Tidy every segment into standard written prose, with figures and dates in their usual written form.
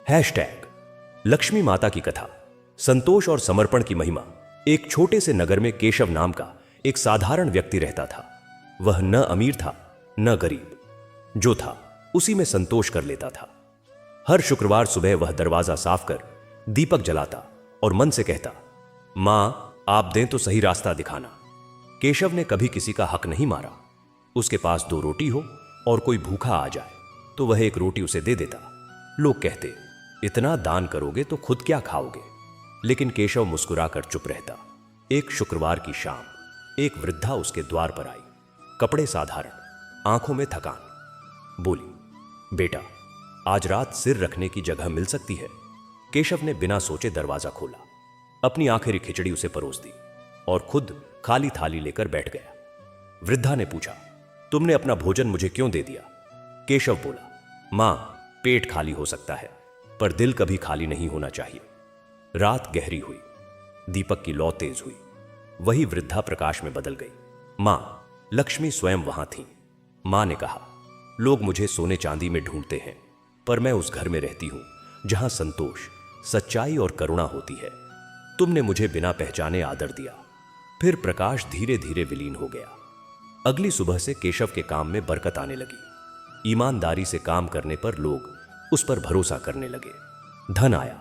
Hashtag Lakshmi माता की कथा। संतोष और समर्पण की महिमा। एक छोटे से नगर में केशव नाम का एक साधारण व्यक्ति रहता था। वह न अमीर था न गरीब, जो था उसी में संतोष कर लेता था। हर शुक्रवार सुबह वह दरवाजा साफ कर दीपक जलाता और मन से कहता, मां आप दें तो सही रास्ता दिखाना। केशव ने कभी किसी का हक नहीं मारा। उसके पास 2 रोटी हो और कोई भूखा आ जाए तो वह 1 रोटी उसे दे देता। लोग कहते, इतना दान करोगे तो खुद क्या खाओगे, लेकिन केशव मुस्कुराकर चुप रहता। एक शुक्रवार की शाम एक वृद्धा उसके द्वार पर आई। कपड़े साधारण, आंखों में थकान। बोली, बेटा आज रात सिर रखने की जगह मिल सकती है। केशव ने बिना सोचे दरवाजा खोला, अपनी आखिरी खिचड़ी उसे परोस दी और खुद खाली थाली लेकर बैठ गया। वृद्धा ने पूछा, तुमने अपना भोजन मुझे क्यों दे दिया? केशव बोला, मां पेट खाली हो सकता है पर दिल कभी खाली नहीं होना चाहिए। रात गहरी हुई, दीपक की लौ तेज हुई। वही वृद्धा प्रकाश में बदल गई। मां लक्ष्मी स्वयं वहां थी। मां ने कहा, लोग मुझे सोने चांदी में ढूंढते हैं, पर मैं उस घर में रहती हूं जहां संतोष, सच्चाई और करुणा होती है। तुमने मुझे बिना पहचाने आदर दिया। फिर प्रकाश धीरे धीरे विलीन हो गया। अगली सुबह से केशव के काम में बरकत आने लगी। ईमानदारी से काम करने पर लोग उस पर भरोसा करने लगे। धन आया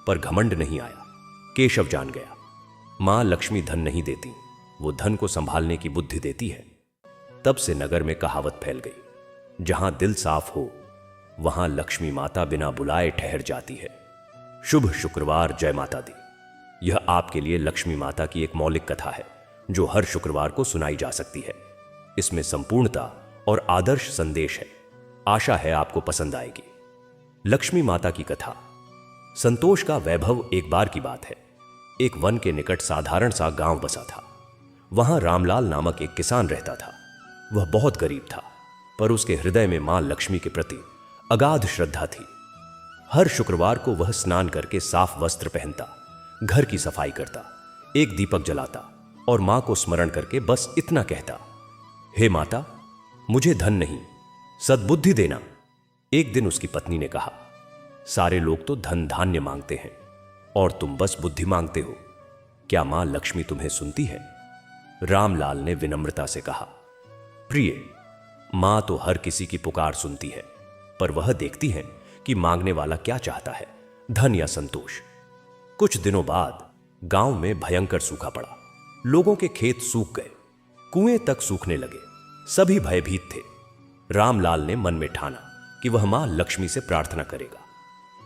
पर घमंड नहीं आया। केशव जान गया, मां लक्ष्मी धन नहीं देती, वो धन को संभालने की बुद्धि देती है। तब से नगर में कहावत फैल गई, जहां दिल साफ हो वहां लक्ष्मी माता बिना बुलाए ठहर जाती है। शुभ शुक्रवार। जय माता दी। यह आपके लिए लक्ष्मी माता की एक मौलिक कथा है जो हर शुक्रवार को सुनाई जा सकती है। इसमें संपूर्णता और आदर्श संदेश है। आशा है आपको पसंद आएगी। लक्ष्मी माता की कथा। संतोष का वैभव। एक बार की बात है, एक वन के निकट साधारण सा गांव बसा था। वहां रामलाल नामक एक किसान रहता था। वह बहुत गरीब था, पर उसके हृदय में मां लक्ष्मी के प्रति अगाध श्रद्धा थी। हर शुक्रवार को वह स्नान करके साफ वस्त्र पहनता, घर की सफाई करता, एक दीपक जलाता और मां को स्मरण करके बस इतना कहता, हे माता मुझे धन नहीं सद्बुद्धि देना। एक दिन उसकी पत्नी ने कहा, सारे लोग तो धन धान्य मांगते हैं और तुम बस बुद्धि मांगते हो, क्या मां लक्ष्मी तुम्हें सुनती है? रामलाल ने विनम्रता से कहा, प्रिय, मां तो हर किसी की पुकार सुनती है, पर वह देखती है कि मांगने वाला क्या चाहता है, धन या संतोष। कुछ दिनों बाद गांव में भयंकर सूखा पड़ा। लोगों के खेत सूख गए, कुएं तक सूखने लगे। सभी भयभीत थे। रामलाल ने मन में ठाना कि वह मां लक्ष्मी से प्रार्थना करेगा।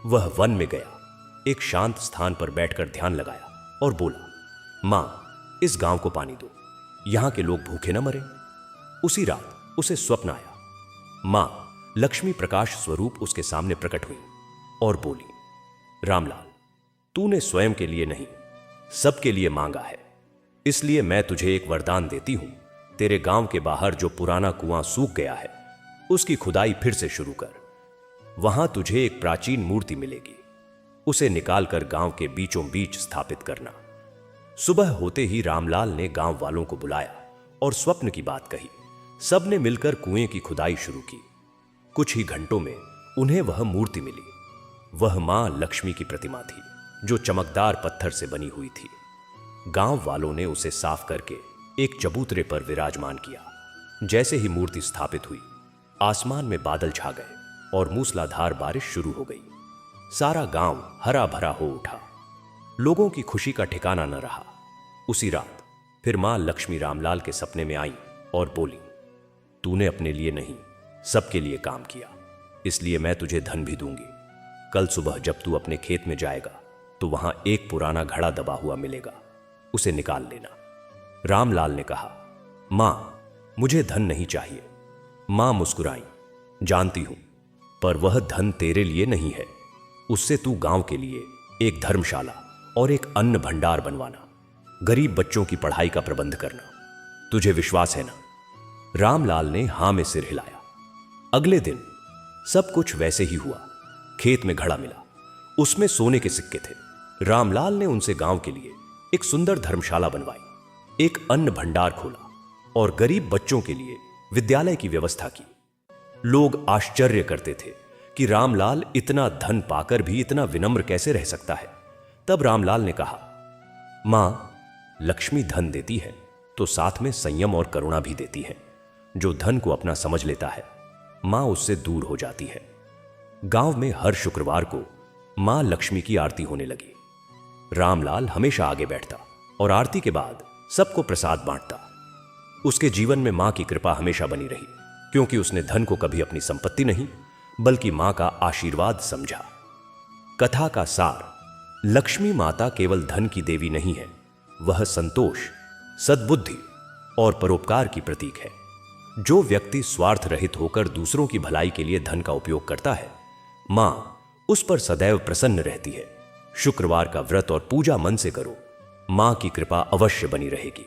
वह वन में गया, एक शांत स्थान पर बैठकर ध्यान लगाया और बोला, मां इस गांव को पानी दो, यहां के लोग भूखे न मरे। उसी रात उसे स्वप्न आया। मां लक्ष्मी प्रकाश स्वरूप उसके सामने प्रकट हुई और बोली, रामलाल तूने स्वयं के लिए नहीं सबके लिए मांगा है, इसलिए मैं तुझे एक वरदान देती हूं। तेरे गांव के बाहर जो पुराना कुआं सूख गया है उसकी खुदाई फिर से शुरू कर। वहां तुझे एक प्राचीन मूर्ति मिलेगी, उसे निकालकर गांव के बीचों बीच स्थापित करना। सुबह होते ही रामलाल ने गांव वालों को बुलाया और स्वप्न की बात कही। सबने मिलकर कुएं की खुदाई शुरू की। कुछ ही घंटों में उन्हें वह मूर्ति मिली। वह मां लक्ष्मी की प्रतिमा थी जो चमकदार पत्थर से बनी हुई थी। गांव वालों ने उसे साफ करके एक चबूतरे पर विराजमान किया। जैसे ही मूर्ति स्थापित हुई, आसमान में बादल छा गए और मूसलाधार बारिश शुरू हो गई। सारा गांव हरा भरा हो उठा। लोगों की खुशी का ठिकाना न रहा। उसी रात फिर मां लक्ष्मी रामलाल के सपने में आई और बोली, तूने अपने लिए नहीं सबके लिए काम किया, इसलिए मैं तुझे धन भी दूंगी। कल सुबह जब तू अपने खेत में जाएगा तो वहां एक पुराना घड़ा दबा हुआ मिलेगा, उसे निकाल लेना। रामलाल ने कहा, मां मुझे धन नहीं चाहिए। मां मुस्कुराई, जानती हूं, पर वह धन तेरे लिए नहीं है। उससे तू गांव के लिए एक धर्मशाला और एक अन्न भंडार बनवाना, गरीब बच्चों की पढ़ाई का प्रबंध करना। तुझे विश्वास है ना? रामलाल ने हां में सिर हिलाया। अगले दिन सब कुछ वैसे ही हुआ। खेत में घड़ा मिला, उसमें सोने के सिक्के थे। रामलाल ने उनसे गांव के लिए एक सुंदर धर्मशाला बनवाई, एक अन्न भंडार खोला और गरीब बच्चों के लिए विद्यालय की व्यवस्था की। लोग आश्चर्य करते थे कि रामलाल इतना धन पाकर भी इतना विनम्र कैसे रह सकता है। तब रामलाल ने कहा, मां, लक्ष्मी धन देती है तो साथ में संयम और करुणा भी देती है। जो धन को अपना समझ लेता है, मां उससे दूर हो जाती है। गांव में हर शुक्रवार को मां लक्ष्मी की आरती होने लगी। रामलाल हमेशा आगे बैठता और आरती के बाद सबको प्रसाद बांटता। उसके जीवन में मां की कृपा हमेशा बनी रही, क्योंकि उसने धन को कभी अपनी संपत्ति नहीं बल्कि मां का आशीर्वाद समझा। कथा का सार, लक्ष्मी माता केवल धन की देवी नहीं है, वह संतोष, सद्बुद्धि और परोपकार की प्रतीक है। जो व्यक्ति स्वार्थ रहित होकर दूसरों की भलाई के लिए धन का उपयोग करता है, मां उस पर सदैव प्रसन्न रहती है। शुक्रवार का व्रत और पूजा मन से करो, मां की कृपा अवश्य बनी रहेगी।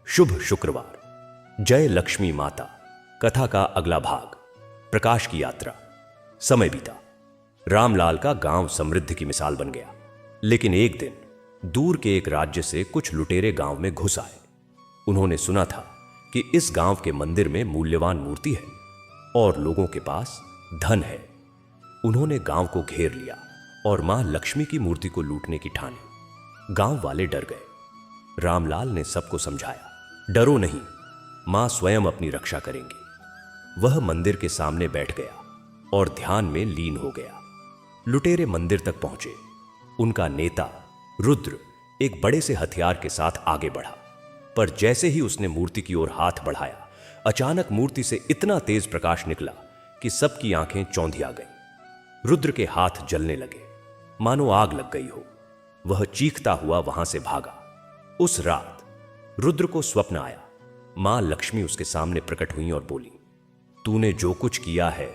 शुभ शुक्रवार। जय लक्ष्मी माता। कथा का अगला भाग, प्रकाश की यात्रा। समय बीता। रामलाल का गांव समृद्धि की मिसाल बन गया। लेकिन एक दिन दूर के एक राज्य से कुछ लुटेरे गांव में घुस आए। उन्होंने सुना था कि इस गांव के मंदिर में मूल्यवान मूर्ति है और लोगों के पास धन है। उन्होंने गांव को घेर लिया और मां लक्ष्मी की मूर्ति को लूटने की ठानी। गांव वाले डर गए। रामलाल ने सबको समझाया, डरो नहीं, मां स्वयं अपनी रक्षा करेंगी। वह मंदिर के सामने बैठ गया और ध्यान में लीन हो गया। लुटेरे मंदिर तक पहुंचे। उनका नेता रुद्र एक बड़े से हथियार के साथ आगे बढ़ा, पर जैसे ही उसने मूर्ति की ओर हाथ बढ़ाया, अचानक मूर्ति से इतना तेज प्रकाश निकला कि सबकी आंखें चौंधिया गईं। रुद्र के हाथ जलने लगे, मानो आग लग गई हो। वह चीखता हुआ वहां से भागा। उस रात रुद्र को स्वप्न आया। मां लक्ष्मी उसके सामने प्रकट हुई और बोली, तूने जो कुछ किया है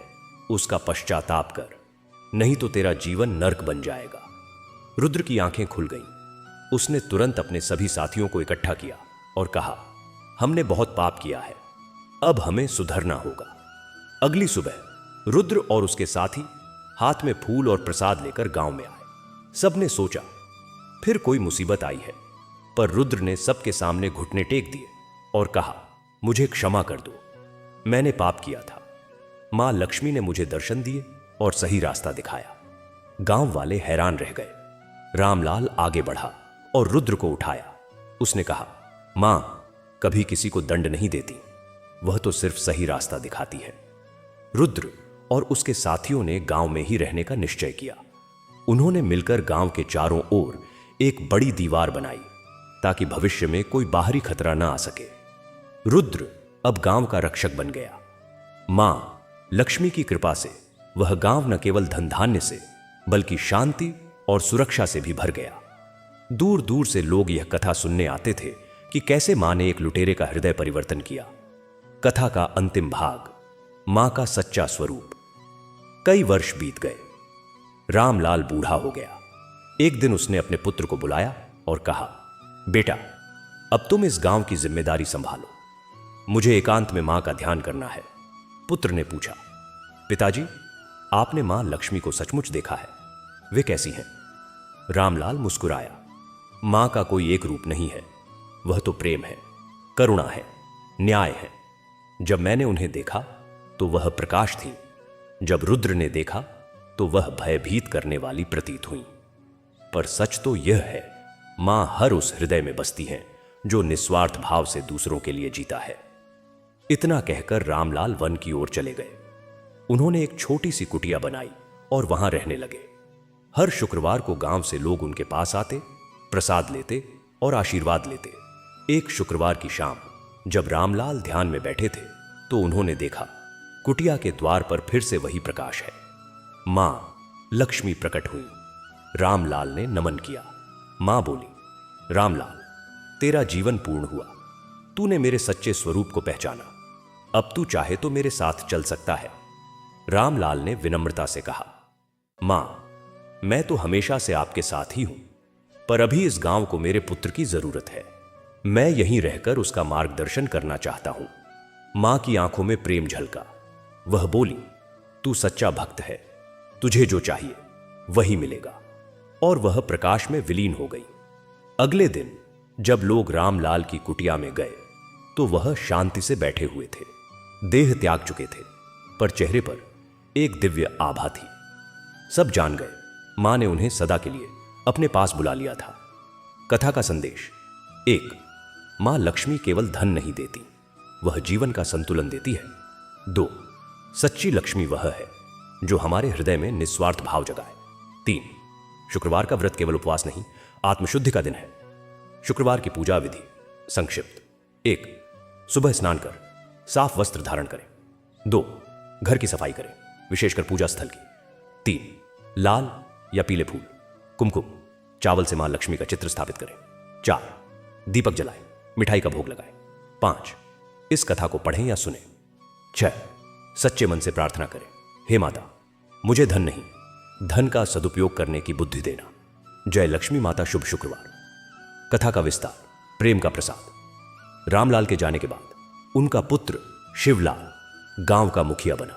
उसका पश्चाताप कर, नहीं तो तेरा जीवन नर्क बन जाएगा। रुद्र की आंखें खुल गईं। उसने तुरंत अपने सभी साथियों को इकट्ठा किया और कहा, हमने बहुत पाप किया है, अब हमें सुधरना होगा। अगली सुबह रुद्र और उसके साथी हाथ में फूल और प्रसाद लेकर गांव में आए। सबने सोचा फिर कोई मुसीबत आई है, पर रुद्र ने सबके सामने घुटने टेक दिए और कहा, मुझे क्षमा कर दो, मैंने पाप किया था। मां लक्ष्मी ने मुझे दर्शन दिए और सही रास्ता दिखाया। गांव वाले हैरान रह गए। रामलाल आगे बढ़ा और रुद्र को उठाया। उसने कहा, मां कभी किसी को दंड नहीं देती, वह तो सिर्फ सही रास्ता दिखाती है। रुद्र और उसके साथियों ने गांव में ही रहने का निश्चय किया। उन्होंने मिलकर गांव के चारों ओर एक बड़ी दीवार बनाई ताकि भविष्य में कोई बाहरी खतरा ना आ सके। रुद्र अब गांव का रक्षक बन गया। मां लक्ष्मी की कृपा से वह गांव न केवल धन धान्य से बल्कि शांति और सुरक्षा से भी भर गया। दूर दूर से लोग यह कथा सुनने आते थे कि कैसे मां ने एक लुटेरे का हृदय परिवर्तन किया। कथा का अंतिम भाग, मां का सच्चा स्वरूप। कई वर्ष बीत गए। रामलाल बूढ़ा हो गया। एक दिन उसने अपने पुत्र को बुलाया और कहा, बेटा, अब तुम इस गांव की जिम्मेदारी संभालो। मुझे एकांत में मां का ध्यान करना है। पुत्र ने पूछा, पिताजी, आपने मां लक्ष्मी को सचमुच देखा है? वे कैसी हैं? रामलाल मुस्कुराया, मां का कोई एक रूप नहीं है, वह तो प्रेम है, करुणा है, न्याय है। जब मैंने उन्हें देखा तो वह प्रकाश थी, जब रुद्र ने देखा तो वह भयभीत करने वाली प्रतीत हुई। पर सच तो यह है, मां हर उस हृदय में बसती हैं जो निस्वार्थ भाव से दूसरों के लिए जीता है। इतना कहकर रामलाल वन की ओर चले गए। उन्होंने एक छोटी सी कुटिया बनाई और वहां रहने लगे। हर शुक्रवार को गांव से लोग उनके पास आते, प्रसाद लेते और आशीर्वाद लेते। एक शुक्रवार की शाम जब रामलाल ध्यान में बैठे थे तो उन्होंने देखा कुटिया के द्वार पर फिर से वही प्रकाश है। मां लक्ष्मी प्रकट हुई। रामलाल ने नमन किया। मां बोली, रामलाल, तेरा जीवन पूर्ण हुआ। तूने मेरे सच्चे स्वरूप को पहचाना। अब तू चाहे तो मेरे साथ चल सकता है। रामलाल ने विनम्रता से कहा, मां, मैं तो हमेशा से आपके साथ ही हूं, पर अभी इस गांव को मेरे पुत्र की जरूरत है। मैं यहीं रहकर उसका मार्गदर्शन करना चाहता हूं। मां की आंखों में प्रेम झलका। वह बोली, तू सच्चा भक्त है, तुझे जो चाहिए वही मिलेगा। और वह प्रकाश में विलीन हो गई। अगले दिन जब लोग रामलाल की कुटिया में गए तो वह शांति से बैठे हुए थे। देह त्याग चुके थे, पर चेहरे पर एक दिव्य आभा थी। सब जान गए मां ने उन्हें सदा के लिए अपने पास बुला लिया था। कथा का संदेश। 1. मां लक्ष्मी केवल धन नहीं देती, वह जीवन का संतुलन देती है। 2. सच्ची लक्ष्मी वह है जो हमारे हृदय में निस्वार्थ भाव जगाए। 3. शुक्रवार का व्रत केवल उपवास नहीं, आत्मशुद्धि का दिन है। शुक्रवार की पूजा विधि संक्षिप्त। 1. सुबह स्नान कर साफ वस्त्र धारण करें। 2. घर की सफाई करें, विशेषकर पूजा स्थल की। 3. लाल या पीले फूल, कुमकुम, चावल से मां लक्ष्मी का चित्र स्थापित करें। 4. दीपक जलाएं, मिठाई का भोग लगाएं। 5. इस कथा को पढ़ें या सुनें। 6. सच्चे मन से प्रार्थना करें, हे माता, मुझे धन नहीं, धन का सदुपयोग करने की बुद्धि देना। जय लक्ष्मी माता। शुभ शुक्रवार। कथा का विस्तार। प्रेम का प्रसाद। रामलाल के जाने के बाद उनका पुत्र शिवलाल गांव का मुखिया बना।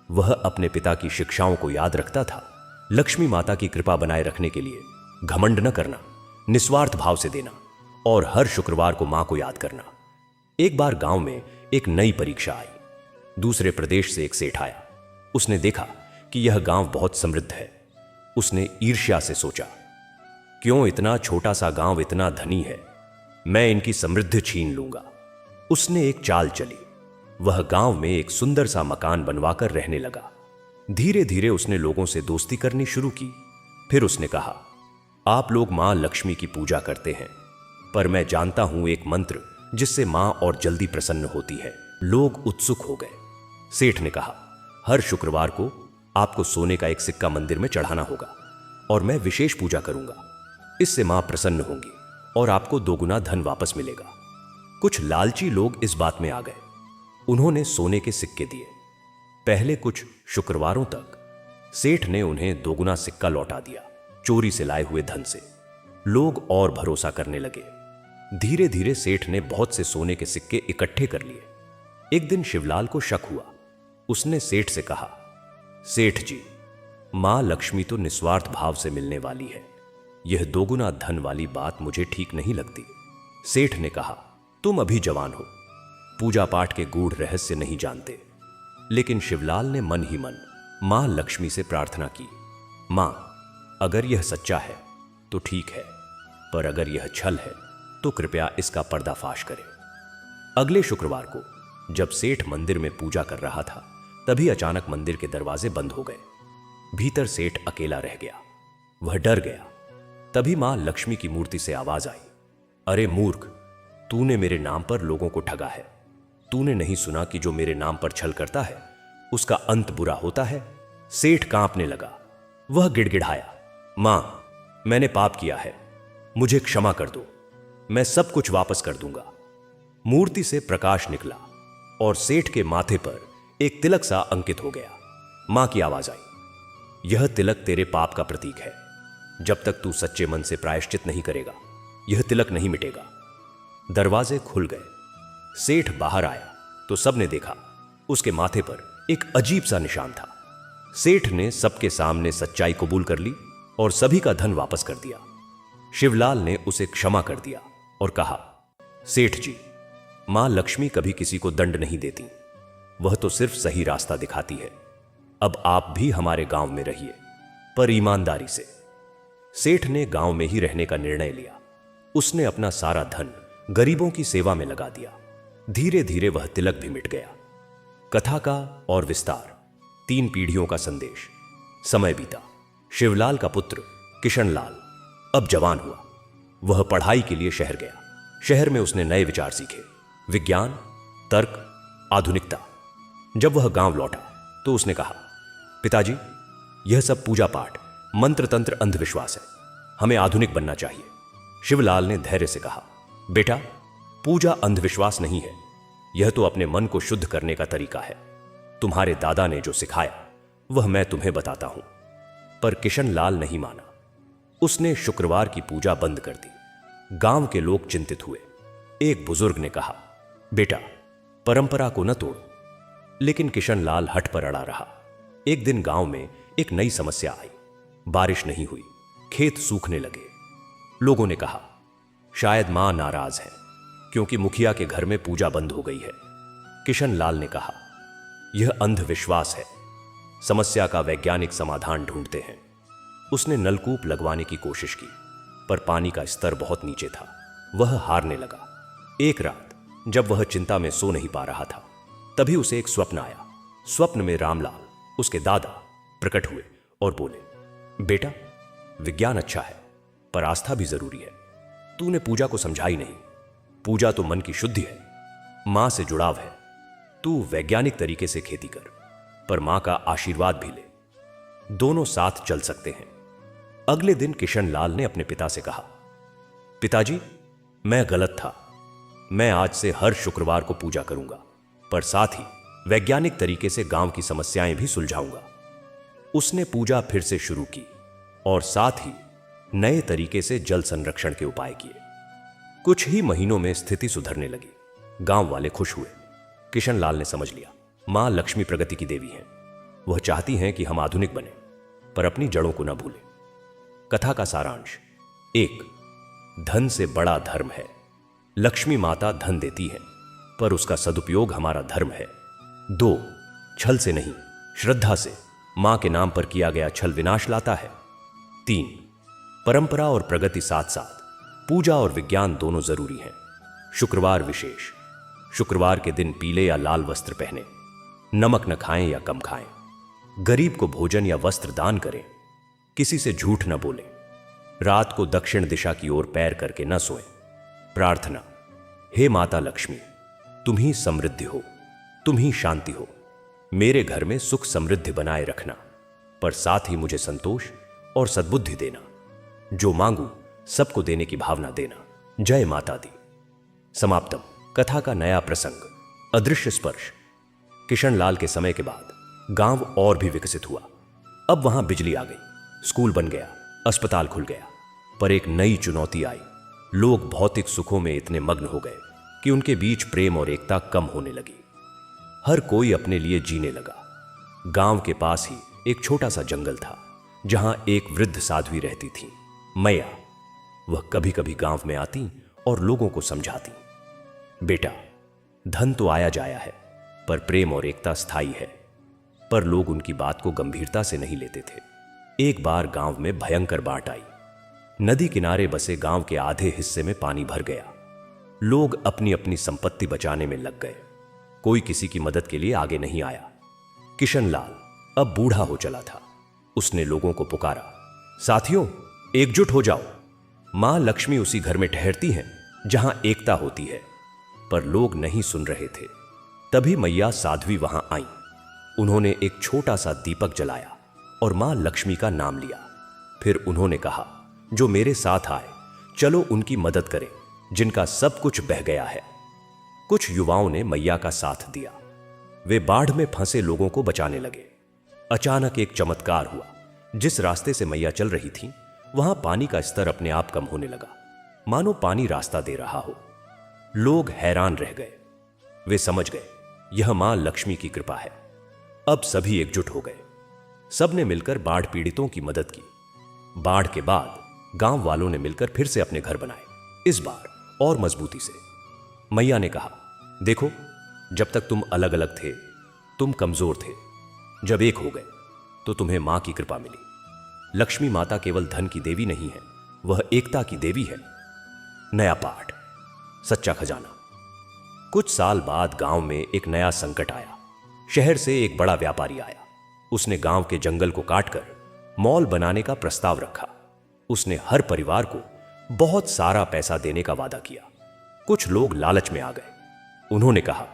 वह अपने पिता की शिक्षाओं को याद रखता था। लक्ष्मी माता की कृपा बनाए रखने के लिए घमंड न करना, निस्वार्थ भाव से देना और हर शुक्रवार को मां को याद करना। एक बार गांव में एक नई परीक्षा आई। दूसरे प्रदेश से एक सेठ आया। उसने देखा कि यह गांव बहुत समृद्ध है। उसने ईर्ष्या से सोचा, क्यों इतना छोटा सा गांव इतना धनी है, मैं इनकी समृद्धि छीन लूंगा। उसने एक चाल चली। वह गांव में एक सुंदर सा मकान बनवाकर रहने लगा। धीरे धीरे उसने लोगों से दोस्ती करनी शुरू की। फिर उसने कहा, आप लोग मां लक्ष्मी की पूजा करते हैं, पर मैं जानता हूं एक मंत्र जिससे मां और जल्दी प्रसन्न होती है। लोग उत्सुक हो गए। सेठ ने कहा, हर शुक्रवार को आपको सोने का एक सिक्का मंदिर में चढ़ाना होगा और मैं विशेष पूजा करूंगा। इससे मां प्रसन्न होंगी और आपको दोगुना धन वापस मिलेगा। कुछ लालची लोग इस बात में आ गए। उन्होंने सोने के सिक्के दिए। पहले कुछ शुक्रवारों तक सेठ ने उन्हें दोगुना सिक्का लौटा दिया, चोरी से लाए हुए धन से। लोग और भरोसा करने लगे। धीरे धीरे सेठ ने बहुत से सोने के सिक्के इकट्ठे कर लिए। एक दिन शिवलाल को शक हुआ। उसने सेठ से कहा, सेठ जी, मां लक्ष्मी तो निस्वार्थ भाव से मिलने वाली है, यह दोगुना धन वाली बात मुझे ठीक नहीं लगती। सेठ ने कहा, तुम अभी जवान हो, पूजा पाठ के गूढ़ रहस्य नहीं जानते। लेकिन शिवलाल ने मन ही मन मां लक्ष्मी से प्रार्थना की, मां, अगर यह सच्चा है तो ठीक है, पर अगर यह छल है तो कृपया इसका पर्दाफाश करें। अगले शुक्रवार को जब सेठ मंदिर में पूजा कर रहा था, तभी अचानक मंदिर के दरवाजे बंद हो गए। भीतर सेठ अकेला रह गया। वह डर गया। तभी मां लक्ष्मी की मूर्ति से आवाज आई, अरे मूर्ख, तूने मेरे नाम पर लोगों को ठगा है। तूने नहीं सुना कि जो मेरे नाम पर छल करता है उसका अंत बुरा होता है। सेठ कांपने लगा। वह गिड़गिड़ाया, मां, मैंने पाप किया है, मुझे क्षमा कर दो, मैं सब कुछ वापस कर दूंगा। मूर्ति से प्रकाश निकला और सेठ के माथे पर एक तिलक सा अंकित हो गया। मां की आवाज आई, यह तिलक तेरे पाप का प्रतीक है। जब तक तू सच्चे मन से प्रायश्चित नहीं करेगा, यह तिलक नहीं मिटेगा। दरवाजे खुल गए। सेठ बाहर आया तो सबने देखा उसके माथे पर एक अजीब सा निशान था। सेठ ने सबके सामने सच्चाई कबूल कर ली और सभी का धन वापस कर दिया। शिवलाल ने उसे क्षमा कर दिया और कहा, सेठ जी, मां लक्ष्मी कभी किसी को दंड नहीं देती, वह तो सिर्फ सही रास्ता दिखाती है। अब आप भी हमारे गांव में रहिए, पर ईमानदारी से। सेठ ने गांव में ही रहने का निर्णय लिया। उसने अपना सारा धन गरीबों की सेवा में लगा दिया। धीरे धीरे वह तिलक भी मिट गया। कथा का और विस्तार। 3 पीढ़ियों का संदेश। समय बीता। शिवलाल का पुत्र किशनलाल अब जवान हुआ। वह पढ़ाई के लिए शहर गया। शहर में उसने नए विचार सीखे, विज्ञान, तर्क, आधुनिकता। जब वह गांव लौटा तो उसने कहा, पिताजी, यह सब पूजा पाठ, मंत्र तंत्र अंधविश्वास है, हमें आधुनिक बनना चाहिए। शिवलाल ने धैर्य से कहा, बेटा, पूजा अंधविश्वास नहीं है, यह तो अपने मन को शुद्ध करने का तरीका है। तुम्हारे दादा ने जो सिखाया वह मैं तुम्हें बताता हूं। पर किशनलाल नहीं माना। उसने शुक्रवार की पूजा बंद कर दी। गांव के लोग चिंतित हुए। एक बुजुर्ग ने कहा, बेटा, परंपरा को न तोड़ो। लेकिन किशनलाल हठ पर अड़ा रहा। एक दिन गांव में एक नई समस्या आई। बारिश नहीं हुई, खेत सूखने लगे। लोगों ने कहा, शायद मां नाराज है क्योंकि मुखिया के घर में पूजा बंद हो गई है। किशनलाल ने कहा, यह अंधविश्वास है, समस्या का वैज्ञानिक समाधान ढूंढते हैं। उसने नलकूप लगवाने की कोशिश की, पर पानी का स्तर बहुत नीचे था। वह हारने लगा। एक रात जब वह चिंता में सो नहीं पा रहा था, तभी उसे एक स्वप्न आया। स्वप्न में रामलाल, उसके दादा, प्रकट हुए और बोले, बेटा, विज्ञान अच्छा है, पर आस्था भी जरूरी है। तूने पूजा को समझा ही नहीं। पूजा तो मन की शुद्धि है, मां से जुड़ाव है। तू वैज्ञानिक तरीके से खेती कर, पर मां का आशीर्वाद भी ले। दोनों साथ चल सकते हैं। अगले दिन किशन लाल ने अपने पिता से कहा, पिताजी, मैं गलत था। मैं आज से हर शुक्रवार को पूजा करूंगा, पर साथ ही वैज्ञानिक तरीके से गांव की समस्याएं भी सुलझाऊंगा। उसने पूजा फिर से शुरू की और साथ ही नए तरीके से जल संरक्षण के उपाय किए। कुछ ही महीनों में स्थिति सुधरने लगी। गांव वाले खुश हुए। किशन लाल ने समझ लिया, मां लक्ष्मी प्रगति की देवी हैं। वह चाहती हैं कि हम आधुनिक बने, पर अपनी जड़ों को न भूलें। कथा का सारांश: 1. धन से बड़ा धर्म है। लक्ष्मी माता धन देती है, पर उसका सदुपयोग हमारा धर्म है। 2. छल से नहीं, श्रद्धा से मां के नाम पर किया गया छल विनाश लाता है। 3. परंपरा और प्रगति साथ साथ, पूजा और विज्ञान दोनों जरूरी हैं। शुक्रवार विशेष, शुक्रवार के दिन पीले या लाल वस्त्र पहने, नमक न खाएं या कम खाएं, गरीब को भोजन या वस्त्र दान करें, किसी से झूठ न बोलें, रात को दक्षिण दिशा की ओर पैर करके न सोएं। प्रार्थना: हे माता लक्ष्मी, तुम ही समृद्धि हो, तुम ही शांति हो। मेरे घर में सुख समृद्धि बनाए रखना, पर साथ ही मुझे संतोष और सद्बुद्धि देना। जो मांगू सबको देने की भावना देना। जय माता दी। समाप्तम। कथा का नया प्रसंग, अदृश्य स्पर्श। किशन लाल के समय के बाद गांव और भी विकसित हुआ। अब वहां बिजली आ गई, स्कूल बन गया, अस्पताल खुल गया। पर एक नई चुनौती आई। लोग भौतिक सुखों में इतने मग्न हो गए कि उनके बीच प्रेम और एकता कम होने लगी। हर कोई अपने लिए जीने लगा। गांव के पास ही एक छोटा सा जंगल था, जहां एक वृद्ध साध्वी रहती थी, मैया। वह कभी कभी गांव में आती और लोगों को समझाती, बेटा, धन तो आया जाया है, पर प्रेम और एकता स्थायी है। पर लोग उनकी बात को गंभीरता से नहीं लेते थे। एक बार गांव में भयंकर बाढ़ आई। नदी किनारे बसे गांव के आधे हिस्से में पानी भर गया। लोग अपनी अपनी संपत्ति बचाने में लग गए। कोई किसी की मदद के लिए आगे नहीं आया। किशन लाल अब बूढ़ा हो चला था। उसने लोगों को पुकारा, साथियों, एकजुट हो जाओ। मां लक्ष्मी उसी घर में ठहरती हैं जहां एकता होती है। पर लोग नहीं सुन रहे थे। तभी मैया साध्वी वहां आई। उन्होंने एक छोटा सा दीपक जलाया और मां लक्ष्मी का नाम लिया। फिर उन्होंने कहा, जो मेरे साथ आए, चलो उनकी मदद करें जिनका सब कुछ बह गया है। कुछ युवाओं ने मैया का साथ दिया। वे बाढ़ में फंसे लोगों को बचाने लगे। अचानक एक चमत्कार हुआ। जिस रास्ते से मैया चल रही थी, वहां पानी का स्तर अपने आप कम होने लगा, मानो पानी रास्ता दे रहा हो। लोग हैरान रह गए। वे समझ गए, यह मां लक्ष्मी की कृपा है। अब सभी एकजुट हो गए। सबने मिलकर बाढ़ पीड़ितों की मदद की। बाढ़ के बाद गांव वालों ने मिलकर फिर से अपने घर बनाए, इस बार और मजबूती से। मैया ने कहा, देखो, जब तक तुम अलग अलग थे, तुम कमजोर थे। जब एक हो गए तो तुम्हें मां की कृपा मिली। लक्ष्मी माता केवल धन की देवी नहीं है, वह एकता की देवी है। नया पाठ, सच्चा खजाना। कुछ साल बाद गांव में एक नया संकट आया। शहर से एक बड़ा व्यापारी आया। उसने गांव के जंगल को काटकर मॉल बनाने का प्रस्ताव रखा। उसने हर परिवार को बहुत सारा पैसा देने का वादा किया। कुछ लोग लालच में आ गए। उन्होंने कहा,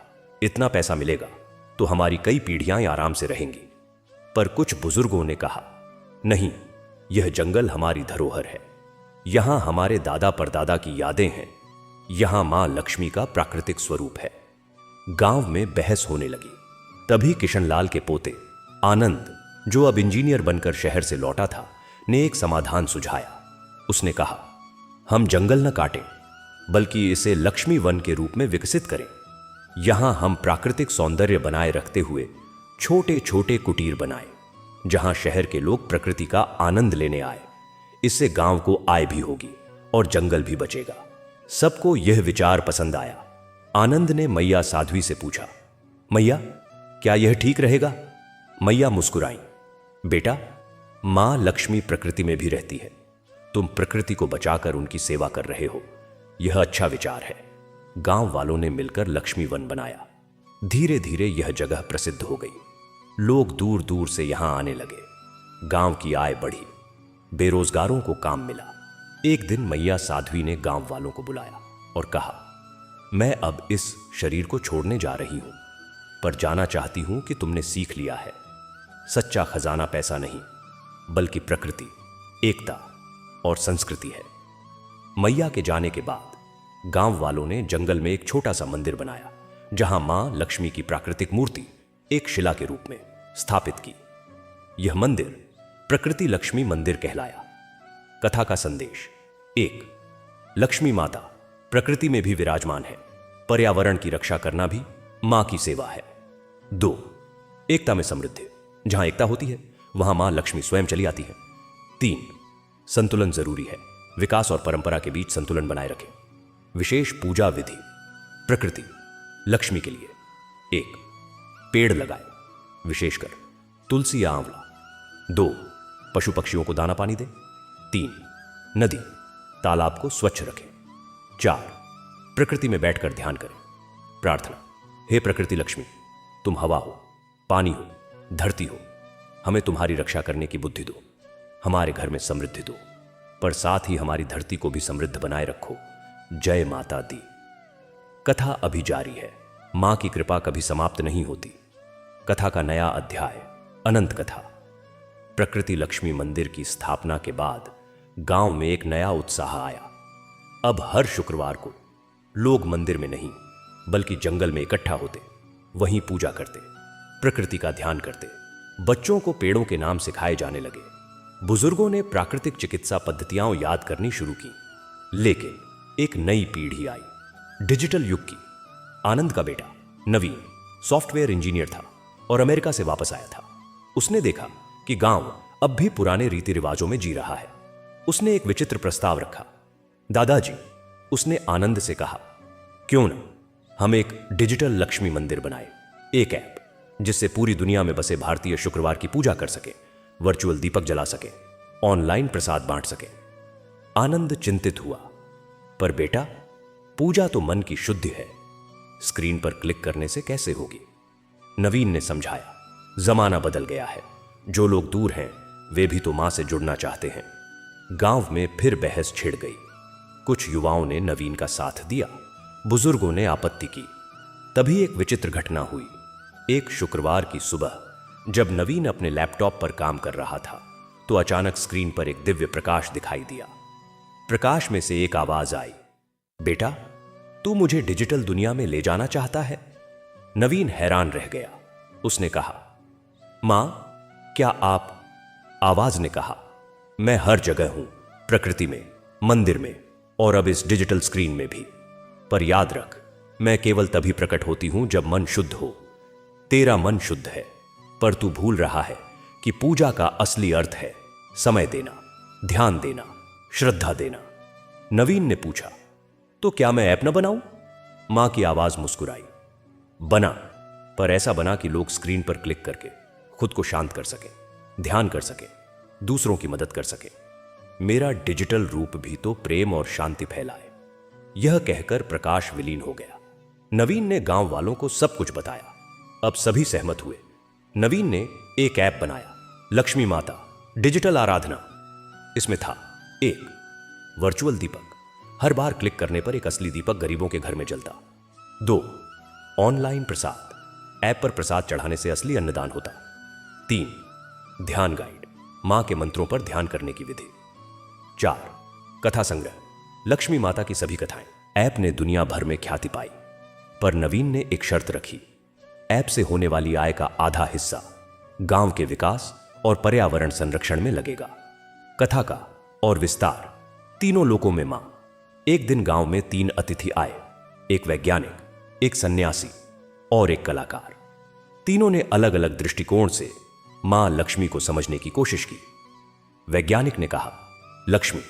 इतना पैसा मिलेगा तो हमारी कई पीढ़ियां आराम से रहेंगी। पर कुछ बुजुर्गों ने कहा, नहीं, यह जंगल हमारी धरोहर है। यहां हमारे दादा परदादा की यादें हैं। यहां मां लक्ष्मी का प्राकृतिक स्वरूप है। गांव में बहस होने लगी। तभी किशनलाल के पोते आनंद, जो अब इंजीनियर बनकर शहर से लौटा था, ने एक समाधान सुझाया। उसने कहा, हम जंगल न काटें, बल्कि इसे लक्ष्मी वन के रूप में विकसित करें। यहां हम प्राकृतिक सौंदर्य बनाए रखते हुए छोटे छोटे कुटीर बनाएं, जहां शहर के लोग प्रकृति का आनंद लेने आए। इससे गांव को आय भी होगी और जंगल भी बचेगा। सबको यह विचार पसंद आया। आनंद ने मैया साध्वी से पूछा, मैया, क्या यह ठीक रहेगा? मैया मुस्कुराई। बेटा, मां लक्ष्मी प्रकृति में भी रहती है। तुम प्रकृति को बचाकर उनकी सेवा कर रहे हो, यह अच्छा विचार है। गांव वालों ने मिलकर लक्ष्मी वन बनाया। धीरे धीरे यह जगह प्रसिद्ध हो गई। लोग दूर दूर से यहां आने लगे। गांव की आय बढ़ी, बेरोजगारों को काम मिला। एक दिन मैया साध्वी ने गांव वालों को बुलाया और कहा, मैं अब इस शरीर को छोड़ने जा रही हूं, पर जाना चाहती हूं कि तुमने सीख लिया है, सच्चा खजाना पैसा नहीं बल्कि प्रकृति, एकता और संस्कृति है। मैया के जाने के बाद गांव वालों ने जंगल में एक छोटा सा मंदिर बनाया, जहां मां लक्ष्मी की प्राकृतिक मूर्ति एक शिला के रूप में स्थापित की। यह मंदिर प्रकृति लक्ष्मी मंदिर कहलाया। कथा का संदेश: 1. लक्ष्मी माता प्रकृति में भी विराजमान है। पर्यावरण की रक्षा करना भी मां की सेवा है। 2. एकता में समृद्धि। जहां एकता होती है वहां मां लक्ष्मी स्वयं चली आती है। 3. संतुलन जरूरी है। विकास और परंपरा के बीच संतुलन बनाए रखें। विशेष पूजा विधि प्रकृति लक्ष्मी के लिए: 1. पेड़ लगाए, विशेषकर तुलसी या आंवला। 2. पशु पक्षियों को दाना पानी दें। 3. नदी तालाब को स्वच्छ रखें। 4. प्रकृति में बैठकर ध्यान करें। प्रार्थना: हे प्रकृति लक्ष्मी, तुम हवा हो, पानी हो, धरती हो, हमें तुम्हारी रक्षा करने की बुद्धि दो। हमारे घर में समृद्धि दो, पर साथ ही हमारी धरती को भी समृद्ध बनाए रखो। जय माता दी। कथा अभी जारी है। मां की कृपा कभी समाप्त नहीं होती। कथा का नया अध्याय: अनंत कथा। प्रकृति लक्ष्मी मंदिर की स्थापना के बाद गांव में एक नया उत्साह आया। अब हर शुक्रवार को लोग मंदिर में नहीं बल्कि जंगल में इकट्ठा होते, वहीं पूजा करते, प्रकृति का ध्यान करते। बच्चों को पेड़ों के नाम सिखाए जाने लगे। बुजुर्गों ने प्राकृतिक चिकित्सा पद्धतियां याद करनी शुरू की। लेकिन एक नई पीढ़ी आई, डिजिटल युग की। आनंद का बेटा नवीन सॉफ्टवेयर इंजीनियर था और अमेरिका से वापस आया था। उसने देखा कि गांव अब भी पुराने रीति रिवाजों में जी रहा है। उसने एक विचित्र प्रस्ताव रखा। दादाजी, उसने आनंद से कहा, क्यों न हम एक डिजिटल लक्ष्मी मंदिर बनाए, एक ऐप जिससे पूरी दुनिया में बसे भारतीय शुक्रवार की पूजा कर सके, वर्चुअल दीपक जला सके, ऑनलाइन प्रसाद बांट सके। आनंद चिंतित हुआ, पर बेटा, पूजा तो मन की शुद्धि है, स्क्रीन पर क्लिक करने से कैसे होगी? नवीन ने समझाया, जमाना बदल गया है। जो लोग दूर हैं वे भी तो मां से जुड़ना चाहते हैं। गांव में फिर बहस छिड़ गई। कुछ युवाओं ने नवीन का साथ दिया, बुजुर्गों ने आपत्ति की। तभी एक विचित्र घटना हुई। एक शुक्रवार की सुबह जब नवीन अपने लैपटॉप पर काम कर रहा था तो अचानक स्क्रीन पर एक दिव्य प्रकाश दिखाई दिया। प्रकाश में से एक आवाज आई, बेटा, तू मुझे डिजिटल दुनिया में ले जाना चाहता है? नवीन हैरान रह गया। उसने कहा, मां, क्या आप? आवाज ने कहा, मैं हर जगह हूं, प्रकृति में, मंदिर में और अब इस डिजिटल स्क्रीन में भी। पर याद रख, मैं केवल तभी प्रकट होती हूं जब मन शुद्ध हो। तेरा मन शुद्ध है, पर तू भूल रहा है कि पूजा का असली अर्थ है समय देना, ध्यान देना, श्रद्धा देना। नवीन ने पूछा, तो क्या मैं ऐप न बनाऊं? मां की आवाज मुस्कुराई, बना, पर ऐसा बना कि लोग स्क्रीन पर क्लिक करके खुद को शांत कर सके, ध्यान कर सके, दूसरों की मदद कर सके। मेरा डिजिटल रूप भी तो प्रेम और शांति फैलाए। यह कहकर प्रकाश विलीन हो गया। नवीन ने गांव वालों को सब कुछ बताया। अब सभी सहमत हुए। नवीन ने एक ऐप बनाया, लक्ष्मी माता डिजिटल आराधना। इसमें था 1. वर्चुअल दीपक, हर बार क्लिक करने पर एक असली दीपक गरीबों के घर में जलता। 2. ऑनलाइन प्रसाद, ऐप पर प्रसाद चढ़ाने से असली अन्नदान होता। 3. ध्यान गाइड, मां के मंत्रों पर ध्यान करने की विधि। 4. कथा संग्रह, लक्ष्मी माता की सभी कथाएं। ऐप ने दुनिया भर में ख्याति पाई, पर नवीन ने एक शर्त रखी, ऐप से होने वाली आय का आधा हिस्सा गांव के विकास और पर्यावरण संरक्षण में लगेगा। कथा का और विस्तार, तीनों लोकों में मां। एक दिन गांव में 3 अतिथि आए, एक वैज्ञानिक, एक सन्यासी और एक कलाकार। तीनों ने अलग अलग दृष्टिकोण से मां लक्ष्मी को समझने की कोशिश की। वैज्ञानिक ने कहा, लक्ष्मी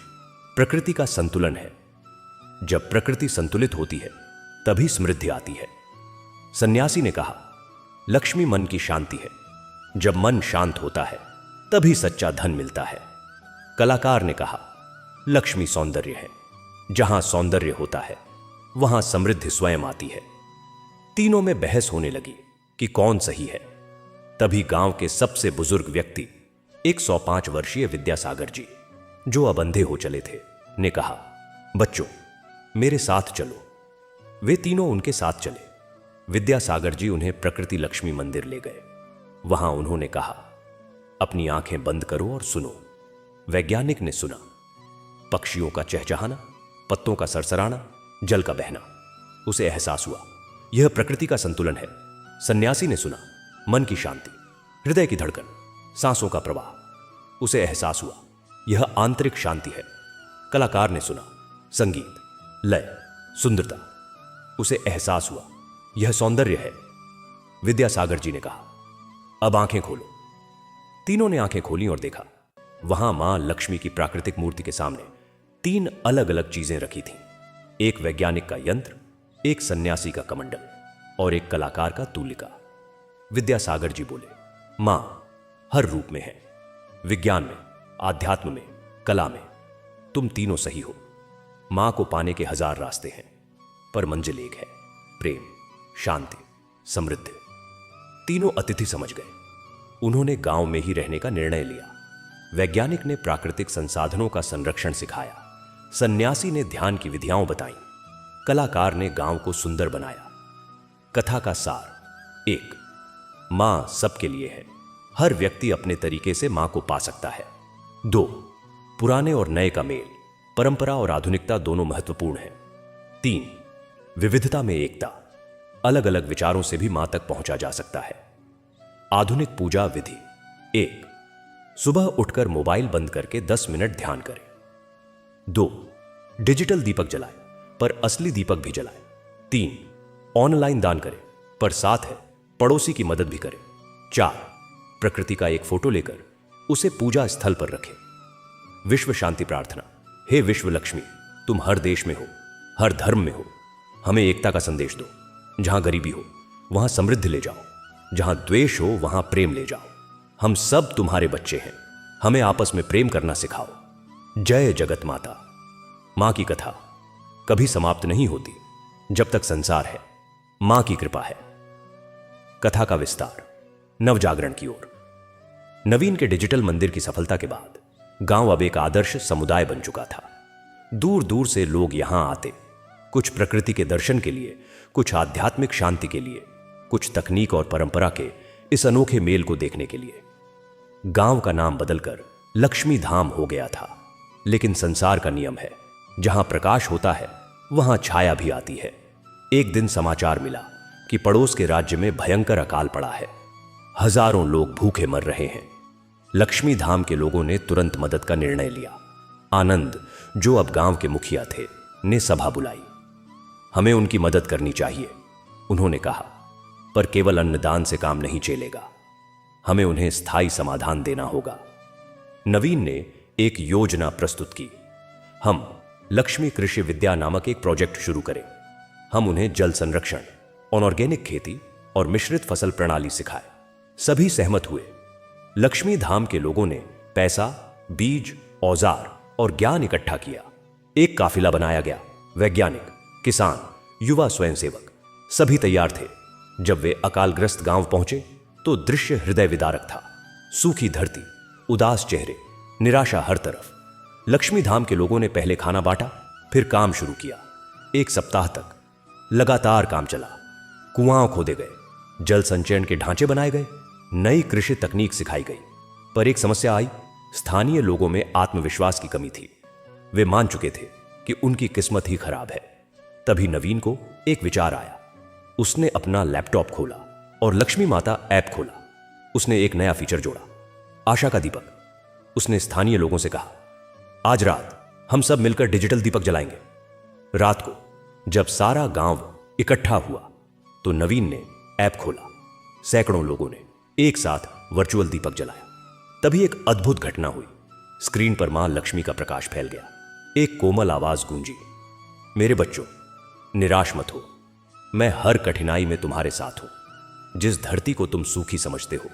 प्रकृति का संतुलन है, जब प्रकृति संतुलित होती है तभी समृद्धि आती है। सन्यासी ने कहा, लक्ष्मी मन की शांति है, जब मन शांत होता है तभी सच्चा धन मिलता है। कलाकार ने कहा, लक्ष्मी सौंदर्य है, जहां सौंदर्य होता है वहां समृद्धि स्वयं आती है। तीनों में बहस होने लगी कि कौन सही है। तभी गांव के सबसे बुजुर्ग व्यक्ति 105 वर्षीय विद्यासागर जी, जो अब अंधे हो चले थे, ने कहा, बच्चों मेरे साथ चलो। वे तीनों उनके साथ चले। विद्यासागर जी उन्हें प्रकृति लक्ष्मी मंदिर ले गए। वहां उन्होंने कहा, अपनी आंखें बंद करो और सुनो। वैज्ञानिक ने सुना, पक्षियों का चहचहाना, पत्तों का सरसराना, जल का बहना। उसे एहसास हुआ यह प्रकृति का संतुलन है। सन्यासी ने सुना, मन की शांति, हृदय की धड़कन, सांसों का प्रवाह। उसे एहसास हुआ यह आंतरिक शांति है। कलाकार ने सुना, संगीत, लय, सुंदरता। उसे एहसास हुआ यह सौंदर्य है। विद्यासागर जी ने कहा, अब आंखें खोलो। तीनों ने आंखें खोली और देखा, वहां मां लक्ष्मी की प्राकृतिक मूर्ति के सामने 3 अलग अलग चीजें रखी थीं। एक वैज्ञानिक का यंत्र, एक सन्यासी का कमंडल और एक कलाकार का तूलिका। विद्यासागर जी बोले, मां हर रूप में है, विज्ञान में, आध्यात्म में, कला में। तुम तीनों सही हो। मां को पाने के 1000 रास्ते हैं, पर मंजिल एक है, प्रेम, शांति, समृद्धि। तीनों अतिथि समझ गए। उन्होंने गांव में ही रहने का निर्णय लिया। वैज्ञानिक ने प्राकृतिक संसाधनों का संरक्षण सिखाया, सन्यासी ने ध्यान की विधियां बताई, कलाकार ने गांव को सुंदर बनाया। कथा का सार 1, मां सबके लिए है, हर व्यक्ति अपने तरीके से मां को पा सकता है। 2, पुराने और नए का मेल, परंपरा और आधुनिकता दोनों महत्वपूर्ण है। 3, विविधता में एकता, अलग अलग विचारों से भी मां तक पहुंचा जा सकता है। आधुनिक पूजा विधि 1, सुबह उठकर मोबाइल बंद करके 10 मिनट ध्यान करें। 2, डिजिटल दीपक जलाएं पर असली दीपक भी जलाएं। 3, ऑनलाइन दान करें पर साथ है पड़ोसी की मदद भी करें। 4, प्रकृति का एक फोटो लेकर उसे पूजा स्थल पर रखें। विश्व शांति प्रार्थना, हे विश्व लक्ष्मी, तुम हर देश में हो, हर धर्म में हो, हमें एकता का संदेश दो। जहां गरीबी हो वहां समृद्धि ले जाओ, जहां द्वेष हो वहां प्रेम ले जाओ। हम सब तुम्हारे बच्चे हैं, हमें आपस में प्रेम करना सिखाओ। जय जगत माता। मां की कथा कभी समाप्त नहीं होती जब तक संसार है, मां की कृपा है। कथा का विस्तार नवजागरण की ओर। नवीन के डिजिटल मंदिर की सफलता के बाद गांव अब एक आदर्श समुदाय बन चुका था। दूर दूर से लोग यहां आते, कुछ प्रकृति के दर्शन के लिए, कुछ आध्यात्मिक शांति के लिए, कुछ तकनीक और परंपरा के इस अनोखे मेल को देखने के लिए। गांव का नाम बदलकर लक्ष्मी धाम हो गया था, लेकिन संसार का नियम है, जहां प्रकाश होता है वहां छाया भी आती है। एक दिन समाचार मिला कि पड़ोस के राज्य में भयंकर अकाल पड़ा है, हजारों लोग भूखे मर रहे हैं। लक्ष्मी धाम के लोगों ने तुरंत मदद का निर्णय लिया। आनंद, जो अब गांव के मुखिया थे, ने सभा बुलाई। हमें उनकी मदद करनी चाहिए, उन्होंने कहा, पर केवल अन्नदान से काम नहीं चलेगा, हमें उन्हें स्थायी समाधान देना होगा। नवीन ने एक योजना प्रस्तुत की। हम लक्ष्मी कृषि विद्या नामक एक प्रोजेक्ट शुरू करें। हम उन्हें जल संरक्षण, ऑर्गेनिक खेती और मिश्रित फसल प्रणाली सिखाए। सभी सहमत हुए। लक्ष्मी धाम के लोगों ने पैसा, बीज, औजार और ज्ञान इकट्ठा किया। एक काफिला बनाया गया। वैज्ञानिक, किसान, युवा स्वयंसेवक सभी तैयार थे। जब वे अकालग्रस्त गांव पहुंचे तो दृश्य हृदय विदारक था। सूखी धरती, उदास चेहरे, निराशा हर तरफ। लक्ष्मी धाम के लोगों ने पहले खाना बांटा, फिर काम शुरू किया। 1 सप्ताह तक लगातार काम चला। कुआं खोदे गए, जल संचयन के ढांचे बनाए गए, नई कृषि तकनीक सिखाई गई। पर एक समस्या आई, स्थानीय लोगों में आत्मविश्वास की कमी थी। वे मान चुके थे कि उनकी किस्मत ही खराब है। तभी नवीन को एक विचार आया। उसने अपना लैपटॉप खोला और लक्ष्मी माता ऐप खोला। उसने एक नया फीचर जोड़ा, आशा का दीपक। उसने स्थानीय लोगों से कहा, आज रात हम सब मिलकर डिजिटल दीपक जलाएंगे। रात को जब सारा गांव इकट्ठा हुआ तो नवीन ने ऐप खोला। सैकड़ों लोगों ने एक साथ वर्चुअल दीपक जलाया। तभी एक अद्भुत घटना हुई। स्क्रीन पर मां लक्ष्मी का प्रकाश फैल गया। एक कोमल आवाज गूंजी, मेरे बच्चों, निराश मत हो, मैं हर कठिनाई में तुम्हारे साथ हूं। जिस धरती को तुम सूखी समझते हो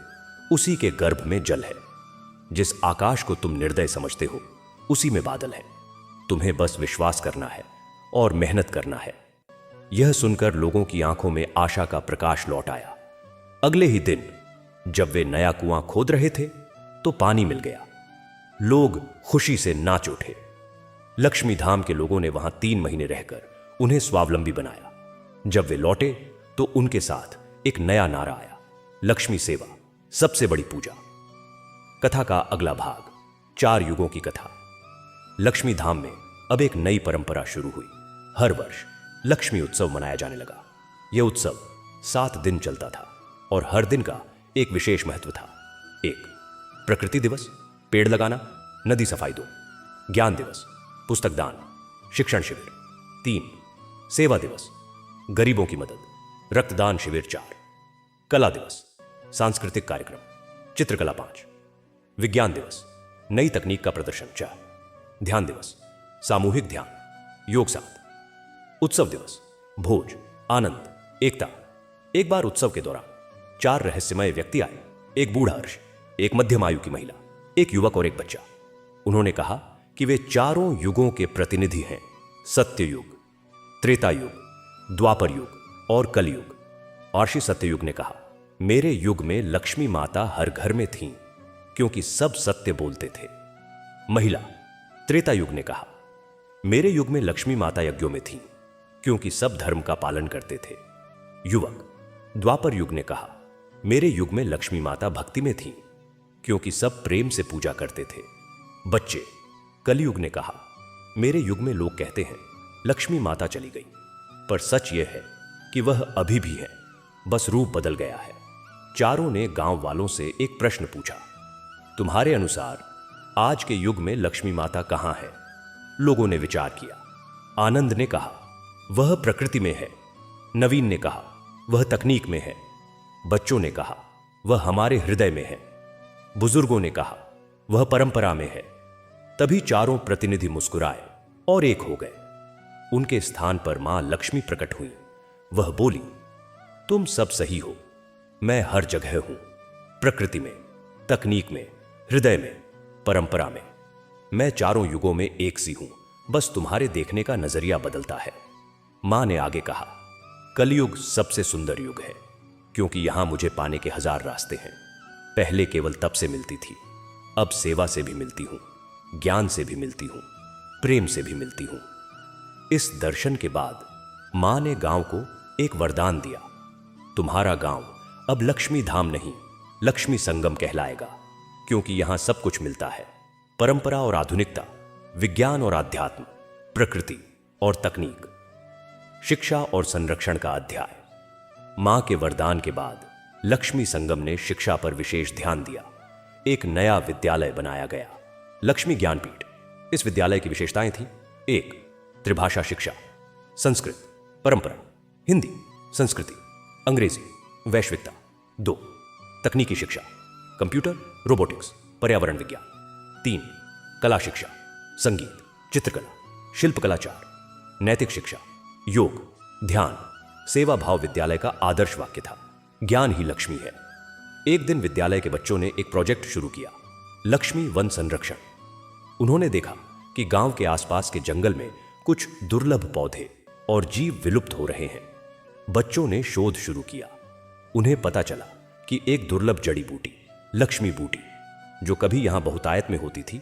उसी के गर्भ में जल है। जिस आकाश को तुम निर्दय समझते हो, उसी में बादल है। तुम्हें बस विश्वास करना है और मेहनत करना है। यह सुनकर लोगों की आंखों में आशा का प्रकाश लौट आया। अगले ही दिन जब वे नया कुआं खोद रहे थे तो पानी मिल गया। लोग खुशी से नाच उठे। लक्ष्मी धाम के लोगों ने वहां 3 महीने रहकर उन्हें स्वावलंबी बनाया। जब वे लौटे तो उनके साथ एक नया नारा आया, लक्ष्मी सेवा सबसे बड़ी पूजा। कथा का अगला भाग, 4 युगों की कथा। लक्ष्मी धाम में अब एक नई परंपरा शुरू हुई। हर वर्ष लक्ष्मी उत्सव मनाया जाने लगा। यह उत्सव 7 दिन चलता था और हर दिन का एक विशेष महत्व था। 1 प्रकृति दिवस, पेड़ लगाना, नदी सफाई दो। ज्ञान दिवस, पुस्तक दान, शिक्षण शिविर। 3 सेवा दिवस, गरीबों की मदद, रक्तदान शिविर। 4 कला दिवस, सांस्कृतिक कार्यक्रम, चित्रकला। 5 विज्ञान दिवस, नई तकनीक का प्रदर्शन। 4 ध्यान दिवस, सामूहिक ध्यान, योग। 7 उत्सव दिवस, भोज, आनंद, एकता। एक बार उत्सव के दौरान 4 रहस्यमय व्यक्ति आए। एक बूढ़ा अर्ष, एक मध्यम आयु की महिला, एक युवक और एक बच्चा। उन्होंने कहा कि वे चारों युगों के प्रतिनिधि हैं, सत्य युग, त्रेता युग, द्वापर युग और कलयुग। अर्षि सत्ययुग ने कहा, मेरे युग में लक्ष्मी माता हर घर में थीं क्योंकि सब सत्य बोलते थे। महिला त्रेता युग ने कहा, मेरे युग में लक्ष्मी माता यज्ञों में थीं क्योंकि सब धर्म का पालन करते थे। युवक द्वापर युग ने कहा, मेरे युग में लक्ष्मी माता भक्ति में थीं क्योंकि सब प्रेम से पूजा करते थे। बच्चे कलयुग ने कहा, मेरे युग में लोग कहते हैं लक्ष्मी माता चली गई, पर सच यह है कि वह अभी भी है, बस रूप बदल गया है। चारों ने गांव वालों से एक प्रश्न पूछा, तुम्हारे अनुसार आज के युग में लक्ष्मी माता कहां है? लोगों ने विचार किया। आनंद ने कहा, वह प्रकृति में है। नवीन ने कहा, वह तकनीक में है। बच्चों ने कहा, वह हमारे हृदय में है। बुजुर्गों ने कहा, वह परंपरा में है। तभी चारों प्रतिनिधि मुस्कुराए और एक हो गए। उनके स्थान पर मां लक्ष्मी प्रकट हुई। वह बोली, तुम सब सही हो, मैं हर जगह हूं, प्रकृति में, तकनीक में, हृदय में, परंपरा में। मैं चारों युगों में एक सी हूं, बस तुम्हारे देखने का नजरिया बदलता है। मां ने आगे कहा, कलयुग सबसे सुंदर युग है क्योंकि यहां मुझे पाने के 1000 रास्ते हैं। पहले केवल तप से मिलती थी, अब सेवा से भी मिलती हूं, ज्ञान से भी मिलती हूं, प्रेम से भी मिलती हूं। इस दर्शन के बाद मां ने गांव को एक वरदान दिया, तुम्हारा गांव अब लक्ष्मी धाम नहीं, लक्ष्मी संगम कहलाएगा क्योंकि यहां सब कुछ मिलता है, परंपरा और आधुनिकता, विज्ञान और आध्यात्म, प्रकृति और तकनीक, शिक्षा और संरक्षण का अध्याय। मां के वरदान के बाद लक्ष्मी संगम ने शिक्षा पर विशेष ध्यान दिया। एक नया विद्यालय बनाया गया, लक्ष्मी ज्ञानपीठ। इस विद्यालय की विशेषताएं थीं, 1 त्रिभाषा शिक्षा, संस्कृत, परंपरा, हिंदी, संस्कृति, अंग्रेजी, वैश्विकता। 2 तकनीकी शिक्षा, कंप्यूटर, रोबोटिक्स, पर्यावरण विज्ञान। 3 कला शिक्षा, संगीत, चित्रकला, शिल्पकला। 4 नैतिक शिक्षा, योग, ध्यान, सेवा भाव। विद्यालय का आदर्श वाक्य था, ज्ञान ही लक्ष्मी है। एक दिन विद्यालय के बच्चों ने एक प्रोजेक्ट शुरू किया, लक्ष्मी वन संरक्षण। उन्होंने देखा कि गांव के आसपास के जंगल में कुछ दुर्लभ पौधे और जीव विलुप्त हो रहे हैं। बच्चों ने शोध शुरू किया। उन्हें पता चला कि एक दुर्लभ जड़ी बूटी, लक्ष्मी बूटी, जो कभी यहां बहुतायत में होती थी,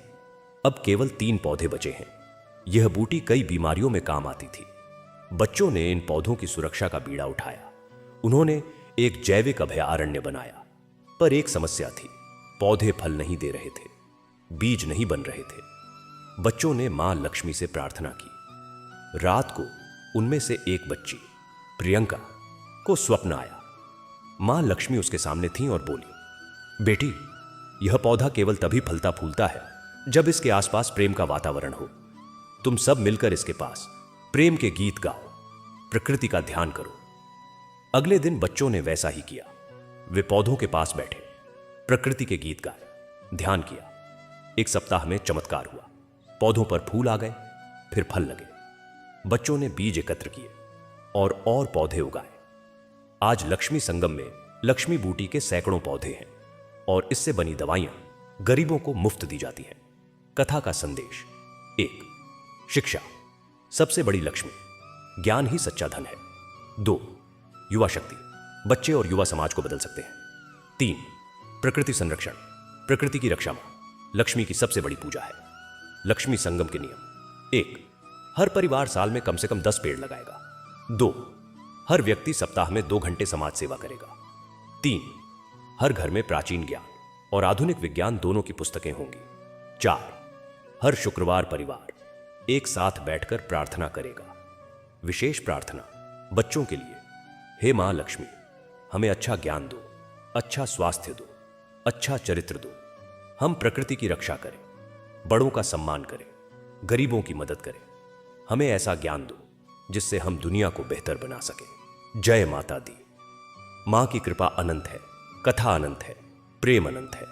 अब केवल 3 पौधे बचे हैं। यह बूटी कई बीमारियों में काम आती थी। बच्चों ने इन पौधों की सुरक्षा का बीड़ा उठाया। उन्होंने एक जैविक अभयारण्य बनाया, पर एक समस्या थी, पौधे फल नहीं दे रहे थे, बीज नहीं बन रहे थे। बच्चों ने मां लक्ष्मी से प्रार्थना की। रात को उनमें से एक बच्ची, प्रियंका, को स्वप्न आया। मां लक्ष्मी उसके सामने थीं और बोली, बेटी, यह पौधा केवल तभी फलता फूलता है जब इसके आसपास प्रेम का वातावरण हो। तुम सब मिलकर इसके पास प्रेम के गीत गाओ, प्रकृति का ध्यान करो। अगले दिन बच्चों ने वैसा ही किया। वे पौधों के पास बैठे, प्रकृति के गीत गाए, ध्यान किया। 1 सप्ताह में चमत्कार हुआ। पौधों पर फूल आ गए, फिर फल लगे। बच्चों ने बीज एकत्र किए और पौधे उगाए। आज लक्ष्मी संगम में लक्ष्मी बूटी के सैकड़ों पौधे हैं। और इससे बनी दवाइयां गरीबों को मुफ्त दी जाती हैं। कथा का संदेश। 1. शिक्षा सबसे बड़ी लक्ष्मी, ज्ञान ही सच्चा धन है। 2. युवा शक्ति, बच्चे और युवा समाज को बदल सकते हैं। 3. प्रकृति संरक्षण, प्रकृति की रक्षा में लक्ष्मी की सबसे बड़ी पूजा है। लक्ष्मी संगम के नियम। 1. हर परिवार साल में कम से कम 10 पेड़ लगाएगा। 2. हर व्यक्ति सप्ताह में 2 घंटे समाज सेवा करेगा। 3. हर घर में प्राचीन ज्ञान और आधुनिक विज्ञान दोनों की पुस्तकें होंगी। 4. हर शुक्रवार परिवार एक साथ बैठकर प्रार्थना करेगा। विशेष प्रार्थना बच्चों के लिए। हे मां लक्ष्मी, हमें अच्छा ज्ञान दो, अच्छा स्वास्थ्य दो, अच्छा चरित्र दो। हम प्रकृति की रक्षा करें, बड़ों का सम्मान करें, गरीबों की मदद करें। हमें ऐसा ज्ञान दो जिससे हम दुनिया को बेहतर बना सकें। जय माता दी। मां की कृपा अनंत है, कथा अनंत है, प्रेम अनंत है।